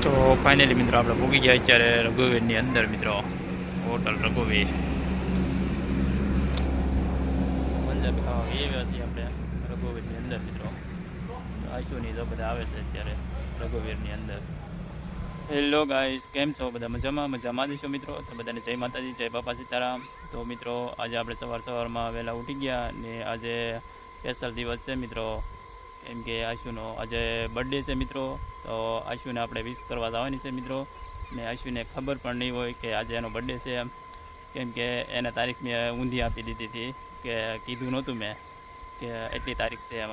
તો ફાઇનલી મિત્રો આપણે પૂગી ગયા અત્યારે રઘુવીરની અંદર મિત્રો, હોટલ રઘુવીર પંજાબી ખાવા એવા છીએ આપણે રઘુવીરની અંદર મિત્રો. આશુની જો બધા આવે છે અત્યારે રઘુવીરની અંદર. હેલો ગાઈસ, કેમ છો બધા? મજામાં જશો મિત્રો. તો બધાને જય માતાજી, જય બાપા સીતારામ. તો મિત્રો આજે આપણે સવારમાં વહેલા ઉઠી ગયા ને આજે સ્પેશિયલ દિવસ છે મિત્રો, કેમ કે આશુનો આજે બર્થડે છે મિત્રો. તો આશુને આપણે વિશ કરવા જવાની છે મિત્રો, ને આશુને ખબર પણ નહીં હોય કે આજે એનો બર્થડે છે એમ, કેમ કે એને તારીખ મેં ઊંધી આપી દીધી હતી, કે કીધું નહોતું મેં કે એટલી તારીખ છે એમ.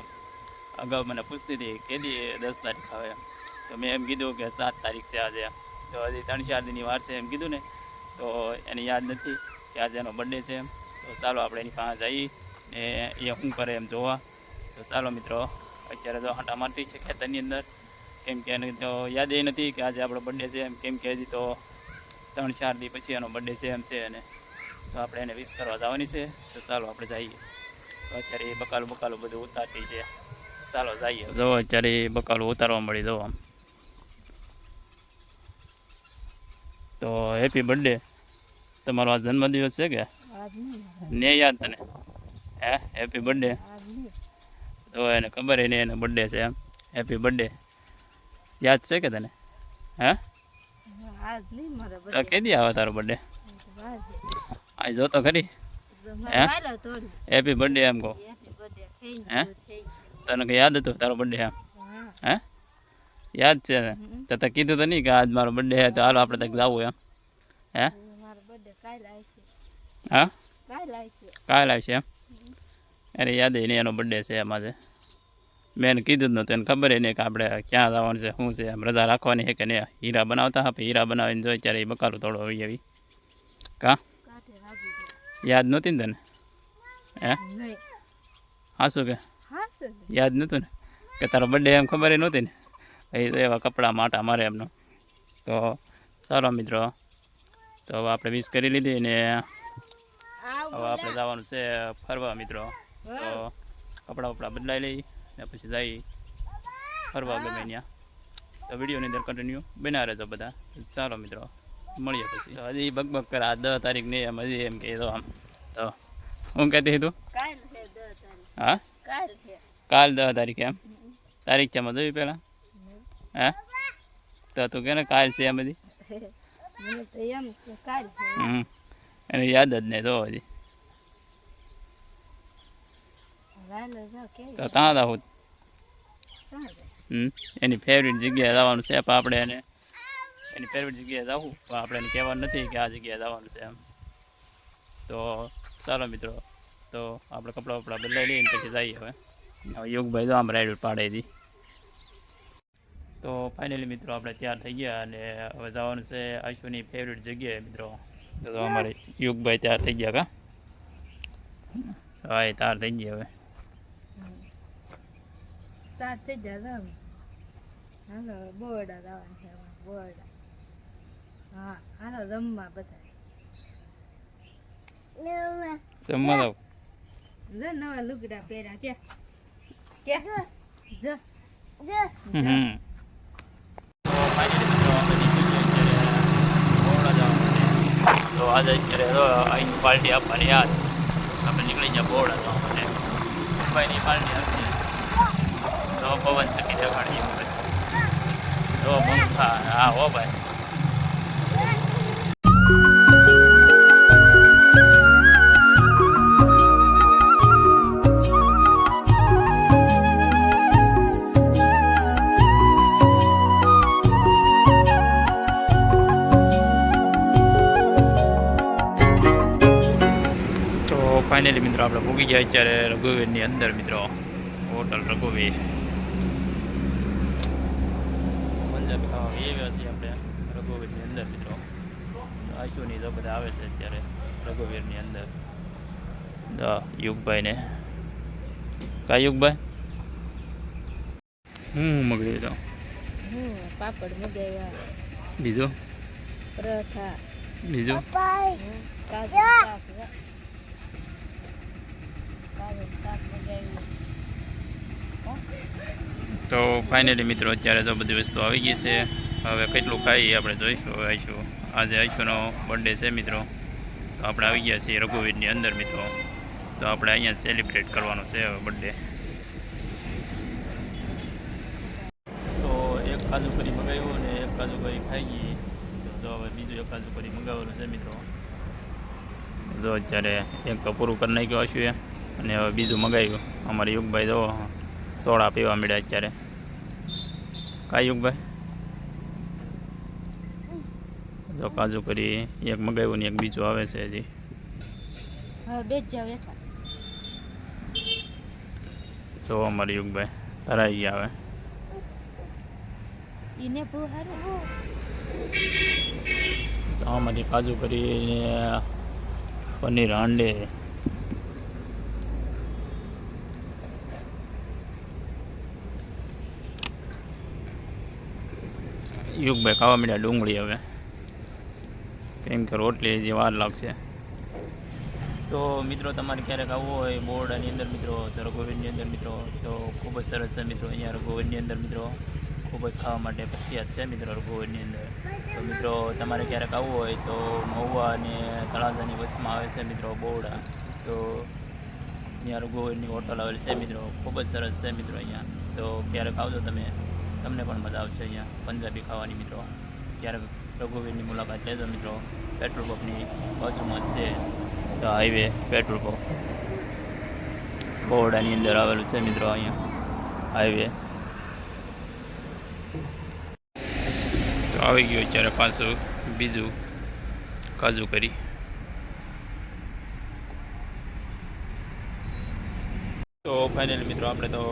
અગાઉ મને પૂછતી હતી કેદી 10 તારીખ આવે એમ, તો મેં એમ કીધું કે 7 તારીખ છે આજે. તો હજી 3-4 દિનની વાર છે એમ કીધું ને, તો એને યાદ નથી કે આજે એનો બર્થડે છે એમ. તો ચાલો આપણે એની પાસે જઈએ ને એ શું કરે એમ જોવા. તો ચાલો મિત્રો, અત્યારે તો હાંટા મારતી છે ખેતરની અંદર, કેમ કે એને તો યાદ એ નથી કે આજે આપણો બર્થડે છે એમ, કેમ કે હજી તો 3-4 દી પછી એનો બર્થડે છે એમ છે. અને તો આપણે એને વિશ કરવા જવાની છે. તો ચાલો આપણે જઈએ. તો અત્યારે એ બકાલું બધું ઉતારતી છે. ચાલો જઈએ. જો અત્યારે બકાલું ઉતારવા મળી જો આમ. તો હેપી બર્થડે. તમારો આ જન્મદિવસ છે કે ને યાદ તને? હે હેપી બર્થડે. તો એને ખબર નહીં એનો બર્થડે છે એમ. હેપી બર્થડે યાદ છે કે તને? હે તો કેદી આવે તારો બર્થડે? આ જો તો ખરી. હે હેપી બર્થડે એમ કહો. હે તને કઈ યાદ હતું તારો બર્થડે એમ? હે યાદ છે ને? તો તે કીધું તો નહીં કે આજ મારો બર્થડે છે, તો હાલો આપણે તક જવું એમ. હે હા કાલ આવશે એમ? અરે યાદ નહીં એનો બર્થડે છે એમ આજે. મેં એને કીધું જ નહોતું, એને ખબર નહીં કે આપણે ક્યાં જવાનું છે, શું છે એમ, રજા રાખવાની છે કે નહીં. હીરા બનાવતા આપણે હીરા બનાવીને જોઈ ત્યારે એ બકાલું તોડો આવી એવી કા યાદ નહોતી ને તને? હે હા શું કે યાદ નહોતું ને કે તારો બર્થડે એમ? ખબર નહોતી ને? એ તો એવા કપડાં માટા મારે એમનો. તો ચાલો મિત્રો, તો હવે આપણે વિશ કરી લીધી ને હવે આપણે જવાનું છે ફરવા મિત્રો. તો કપડાં બદલાઈ લઈ ને પછી જઈ ફરવા ગમે ત્યાં. તો વિડીયોની અંદર કન્ટિન્યુ બના રહેજો બધા. ચાલો મિત્રો મળીએ પછી. તો હજી બકબક કરે આ 10 તારીખ નહીં એમ, હજી એમ કહે તો આમ. તો હું કહેતી હતું હા કાલ 10 તારીખે એમ? તારીખ છે એમાં જોયું પહેલાં? હે તો તું કે ને કાલ છે એમ બધી? એને યાદ જ નહીં તો હજી. તો ત્યાં જવું એની ફેવરિટ જગ્યાએ જવાનું છે, પણ આપણે એને એની ફેવરિટ જગ્યાએ જવું, પણ આપણે એને કહેવાનું નથી કે આ જગ્યાએ જવાનું છે એમ. તો ચાલો મિત્રો, તો આપણે કપડાં બદલાઈ લઈએ પછી જઈએ. હવે યોગભાઈ તો આમ રાઈડ પાડે હતી. તો ફાઇનલી મિત્રો આપણે તૈયાર થઈ ગયા અને હવે જવાનું છે આશુની ફેવરિટ જગ્યાએ મિત્રો. તો અમારે યુગભાઈ તૈયાર થઈ ગયા કા? હા એ તૈયાર થઈ ગયા. હવે નવા લુગડા પહેર્યા તો આજે અત્યારે અહીં પાર્ટી આપવાની યાદ આપણે નીકળી ગયા બોર્ડ જવા માટે. મુંબઈની પાર્ટી આપી તો પવન ચકી દેખાડીએ હવે. તો પંખા હા હો ભાઈ. ફાઇનલી મિત્રો આપણે પૂગી ગયા અત્યારે રઘુવીરની અંદર મિત્રો, હોટલ રઘુવીર. પંજાબી ખાવા એવા છીએ આપણે રઘુવીરની અંદર મિત્રો. આશુની જો બધા આવે છે અત્યારે રઘુવીરની અંદર. યુગભાઈ ને કા યુગભાઈ મગડી તો પાપડ મગાવ્યા, બીજું પરોઠા, બીજું તો ફાઇનલી મિત્રો અત્યારે તો બધી વસ્તુ આવી ગઈ છે. હવે કેટલું ખાઈએ આપણે જોઈશું. હવે આવીશું, આજે આઈશુનો બર્થડે છે મિત્રો, તો આપણે આવી ગયા છીએ રઘુવીરની અંદર મિત્રો. તો આપણે અહીંયા સેલિબ્રેટ કરવાનો છે હવે બર્થડે. તો એક કાજુ કરી મંગાવ્યું અને એક કાજુ કરી ખાઈ ગઈ. તો હવે બીજું એક કાજુ કરી મંગાવવાનું છે મિત્રો. જો અત્યારે એક તો પૂરું કરી નાખ્યું હશું અને હવે બીજું મંગાવ્યું. અમારે યુગભાઈ જો સોડા પીવા મળ્યા અત્યારે. કા યુગભાઈ? જો કાજુ કરી એક મંગાવ્યું ને એક બીજું આવે છે હજી. હવે બેસ જાવ એકલા. જો અમારે યુગભાઈ ધરાઈ ગયા હવે. ઈને બહુ હારું. આમાંથી કાજુ કરીને પનીર હાંડે. યુગભાઈ ખાવા મળ્યા ડુંગળી હવે, કેમ કે રોટલી હજી વાર લાગશે. તો મિત્રો તમારે ક્યારેક આવવું હોય બોરડાની અંદર મિત્રો, તો રઘુવીરની અંદર મિત્રો, તો ખૂબ જ સરસ છે મિત્રો. અહીંયા રઘુવીરની અંદર મિત્રો ખૂબ જ ખાવા માટે પ્રખ્યાત છે મિત્રો રઘુવીરની અંદર. તો મિત્રો તમારે ક્યારેક આવવું હોય તો મહુવા અને તળાજાની વચમાં આવે છે મિત્રો બોરડા. તો અહીંયા રઘુવીરની હોટલ આવેલી છે મિત્રો, ખૂબ જ સરસ છે મિત્રો અહીંયા. તો ક્યારેક આવજો તમે, તમને પણ મજા આવશે અહીંયા પંજાબી ખાવાની મિત્રો. ક્યારેક રઘુવીરની મુલાકાત લેજો મિત્રો. પેટ્રોલ પંપની બાજુમાં જ છે તો હાઈવે પેટ્રોલ પંપ બોરડાની અંદર આવેલું છે મિત્રો અહીંયા હાઈવે. તો આવી ગયું અત્યારે પાછું બીજું કાજુ કરી. તો ફાઇનલી મિત્રો આપણે તો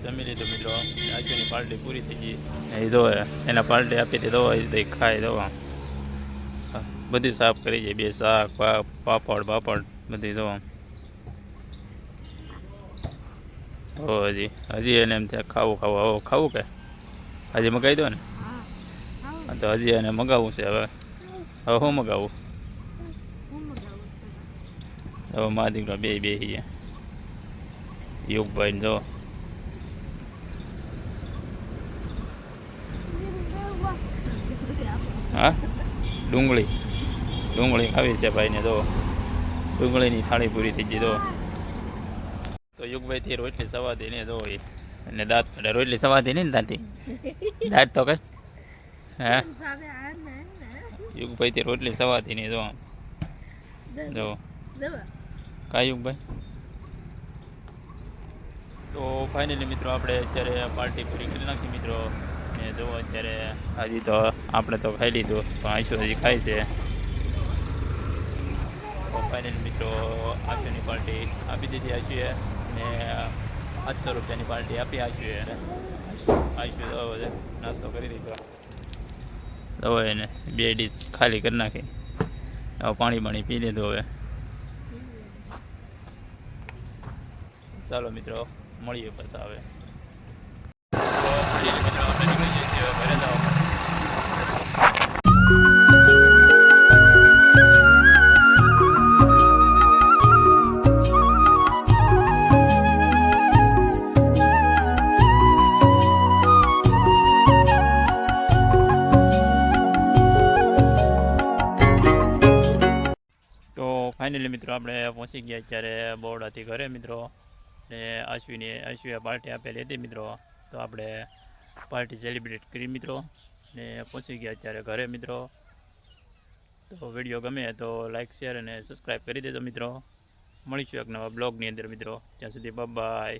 જમી લીધું મિત્રો. આજની પાર્ટી પૂરી થઈ ગઈ. એ તો એના પાર્ટી આપી હતી તો ખાઈ દો. બધી સાફ કરી જાય, બે શાક પાપડ બાપડ બધી દો. હજી એને એમ થાય ખાવું ખાવું કે હજી મગાવી દો ને. હા તો હજી એને મગાવવું છે. હવે શું મગાવવું? હવે મા દીકરા બે ગયા. યુગભાઈ જો હા ડુંગળી ખાવી છે ભાઈને. તો ડુંગળીની થાળી પૂરી થઈ ગઈ. તો યુગભાઈ થી રોટલી સવાદી ને જો અને દાંત કાઢે. રોટલી સવાદી ને દાંતી દાંત તો કઈ હે યુગભાઈ થી રોટલી સવાદી ને જો કા યુગભાઈ. તો ફાઇનલી મિત્રો આપણે અત્યારે પાર્ટી પૂરી કરી નાખી મિત્રો. ને જો અત્યારે હજી તો આપણે તો ખાઈ લીધું, પણ આઈશું હજી ખાય છે. તો ફાઇનલી મિત્રો આશુની પાર્ટી આપી દીધી આશુએ ને 800 રૂપિયાની પાર્ટી આપી આશુએ. આશુ તો નાસ્તો કરી દીધો. તો એને 2 ડીશ ખાલી કરી નાખી. હવે પાણી પી લીધું. હવે ચાલો મિત્રો મળીએ પછી આવે. મિત્રો આપણે નીકળી જઈએ છીએ ઘરે જવા માટે. તો ફાઇનલી મિત્રો આપણે પહોંચી ગયા અત્યારે બોરડાથી ઘરે મિત્રો. ને આશુએ પાર્ટી આપેલી હતી મિત્રો. તો આપણે પાર્ટી સેલિબ્રેટ કરી મિત્રો ને પહોંચી ગયા અત્યારે ઘરે મિત્રો. તો વિડીયો ગમે તો લાઇક શેર અને સબસ્ક્રાઈબ કરી દેજો મિત્રો. મળીશું એક નવા બ્લોગની અંદર મિત્રો. ત્યાં સુધી બાય.